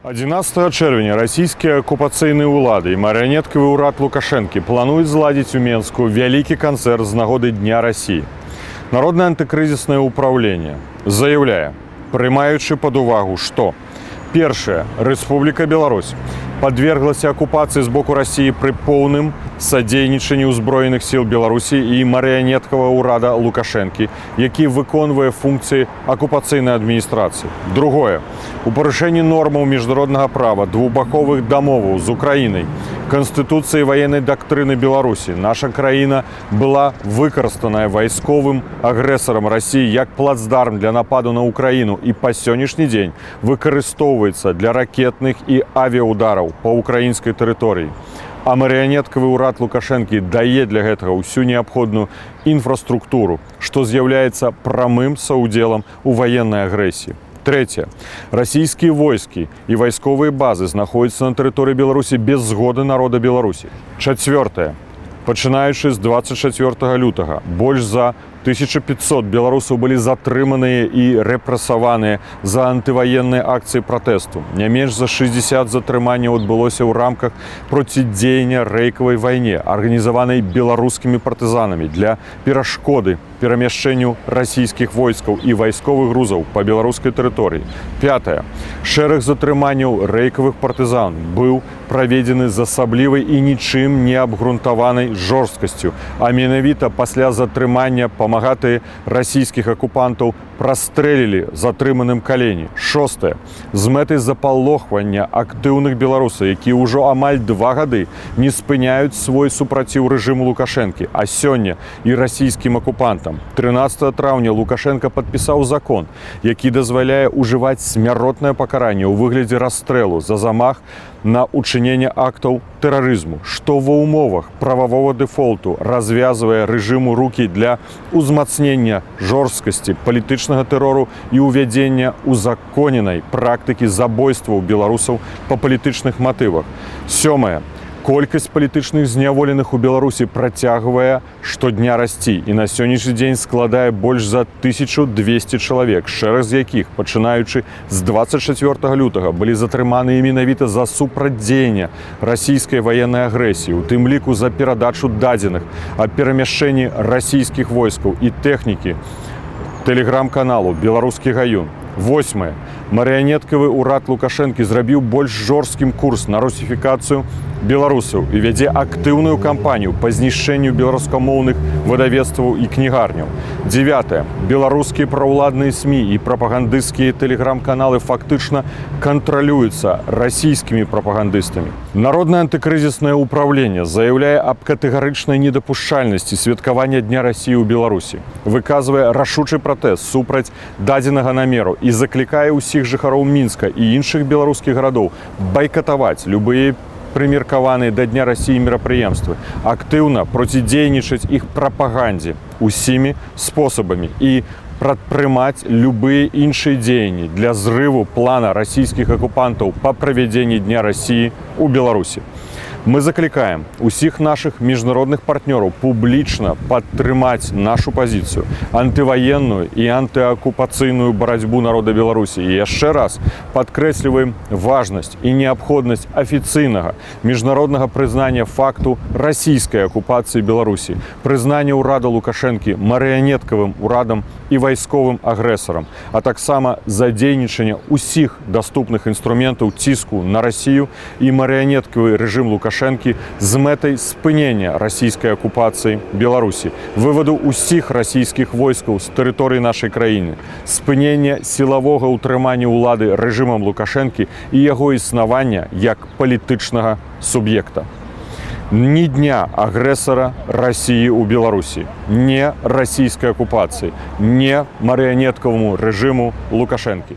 11 чэрвеня расійскія акупацыйныя ўлады і марыянеткавы ўрад Лукашэнкі плануюць зладзіць у Менску вялікі канцэрт з нагоды Дня России. Народное антыкрызіснае ўпраўленне заявляе, прымаючы пад увагу, што першая, Рэспубліка Беларусь подверглася акупацыі з боку России пры поўным садзейнічанні ўзброеных сіл Беларусі і марыянеткавага ўрада Лукашэнкі, які выконвае функцыі акупацыйнай адміністрацыі. Другое, у парушэнні нормаў міжнароднага права, двухбаковых дамоваў з Украінай, Канстытуцыі ваеннай дактрыны Беларусі, наша краіна была выкарыстаная вайсковым агрэсарам России як плацдарм для нападу на Украіну і па сённяшні дзень выкарыстоўваецца для ракетных і авіаудараў па украінскай тэрыторыі. А марыянеткавы ўрад Лукашэнкі дае для гэтага ўсю неабходную інфраструктуру, што з'яўляецца прамым саўдзелам у ваеннай агрэсіі. Третье. Российские войски и войсковые базы знаходзяцца на тэрыторыі Беларусі без згоды народа Беларусі. Чацвёртае. Пачынаючы з 24 лютага, больш за 1500 беларусаў былі затрыманыя і рэпрэсаваныя за антываенныя акцыі пратэсту. Не менш за 60 затрыманняў адбылося ў рамках процідзеяння рэйкавай вайне, арганізаванай беларускімі партызанамі для перашкоды перамяшчэнню расійскіх войскаў і вайсковых грузаў па беларускай тэрыторыі. Пятае. Шэраг затрыманняў рэйкавых партызан быў праведзены з асаблівай і нічым не абгрунтаванай жорсткасцю, а менавіта пасля затрымання памагатыя расійскіх акупантаў прастрэлілі затрыманым калені. Шостае. З мэтай запалохвання актыўных беларусаў, якія ўжо амаль 2 гады не спыняюць свой супраціў рэжыму Лукашэнкі, а сёння і расійскім акупантам. 13 траўня Лукашенко падпісаў закон, які дазваляе ўжываць смяротнае пакаранне ў выглядзе расстрэлу за замах на учыненне актаў тэрарызму, што ва ўмовах прававога дэфолту развязвае рэжыму рукі для узмацнення жорсткасці палітычнага тэрору і ўвядзення узаконенай практыкі забойстваў беларусаў па палітычных матывах. Сёмае. Колькасць палітычных зняволеных у Беларусі працягвае штодня расці і на сённяшні дзень складае больш за 1200 чалавек, шэраг з якіх, пачынаючы з 24 лютага, былі затрыманыя менавіта за супрацьдзеянне расійскай ваеннай агрэсіі, у тым ліку за перадачу дадзеных аб перамяшчэнні расійскіх войскаў і тэхнікі тэлеграм-каналу «Беларускі гаюн». 8. Марыянеткавы ўрад Лукашэнкі зрабіў больш жорсткім курс на русіфікацыю беларусаў і вядзе актыўную кампанію па знішчэнню беларускамоўных выдавецтваў і кнігарняў. 9. Беларускія праўладныя СМІ і прапагандысцкія тэлеграм-каналы фактычна кантралююцца расійскімі прапагандыстамі. Народнае антыкрызіснае ўпраўленне заяўляе аб катэгарычнай недапушчальнасці святкавання Дня России ў Беларусі, выказвае рашучы пратэст супраць дадзенага намеру і заклікае ўсіх жыхароў Мінска і іншых беларускіх гарадоў байкатаваць любыя прымеркаваныя да Дня России мерапрыемствы, актыўна процідзейнічаць іх прапагандзе усімі спосабамі і прадпрымаць любыя іншыя дзеянні для зрыву плана расійскіх акупантаў па правядзенні Дня России ў Беларусі. Мы заклікаем усіх нашых міжнародных партнёраў публічна падтрымаць нашу пазіцыю, антываенную і антыакупацыйную барацьбу народа Беларусі. І яшчэ раз падкрэсліваем важнасць і неабходнасць афіцыйнага міжнароднага прызнання факту расійскай акупацыі Беларусі, прызнання ўрада Лукашэнкі марыянеткавым урадам і вайсковым агрэсарам, а таксама задзейнічання ўсіх даступных інструментаў ціску на Расію і марыянеткавы рэжым Лукашэнкі з мэтай спынення расійскай акупацыі Беларусі, вываду ўсіх расійскіх войскаў з тэрыторыі нашай краіны, спынення сілавога ўтрымання ўлады рэжымам Лукашэнкі і яго існавання як палітычнага суб'екта. Ні дня агрэсара России ў Беларусі, не расійскай акупацыі, не марыянеткаваму рэжыму Лукашэнкі.